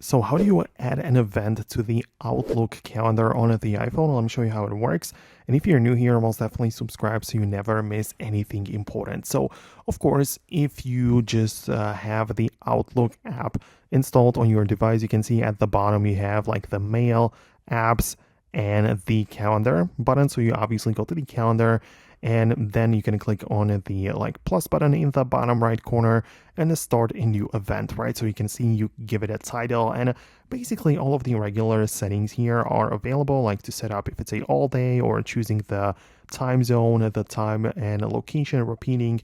So how do you add an event to the Outlook calendar on the iPhone? Let me show you how it works. And if you're new here, most definitely subscribe so you never miss anything important. So of course, if you just have the Outlook app installed on your device, you can see at the bottom you have like the mail, apps, and the calendar button. So you obviously go to the calendar and then you can click on the like plus button in the bottom right corner and start a new event, right? So you can see you give it a title, and basically all of the regular settings here are available, like to set up if it's a all day or choosing the time zone, the time and location, repeating,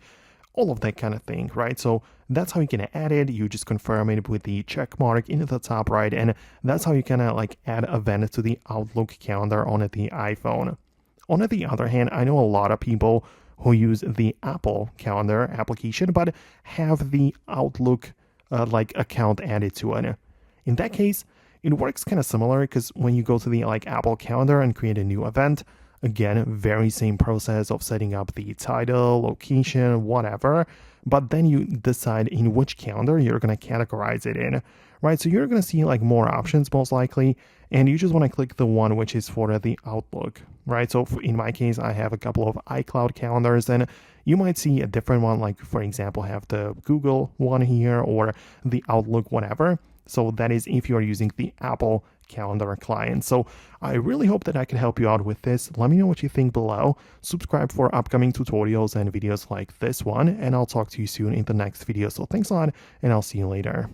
all of that kind of thing, right? So that's how you can add it. You just confirm it with the check mark in the top right, and that's how you can like add event to the Outlook calendar on the iPhone. On the other hand, I know a lot of people who use the Apple Calendar application but have the Outlook like account added to it. In that case, it works kind of similar because when you go to the like Apple Calendar and create a new event, again, very same process of setting up the title, location, whatever, but then you decide in which calendar you're going to categorize it in, right? So you're going to see like more options most likely, and you just want to click the one which is for the Outlook, right? So in my case, I have a couple of iCloud calendars, and you might see a different one, like for example, have the Google one here or the Outlook, whatever. So that is if you are using the Apple Calendar client. So I really hope that I can help you out with this. Let me know what you think below. Subscribe for upcoming tutorials and videos like this one, and I'll talk to you soon in the next video. So thanks a lot, and I'll see you later.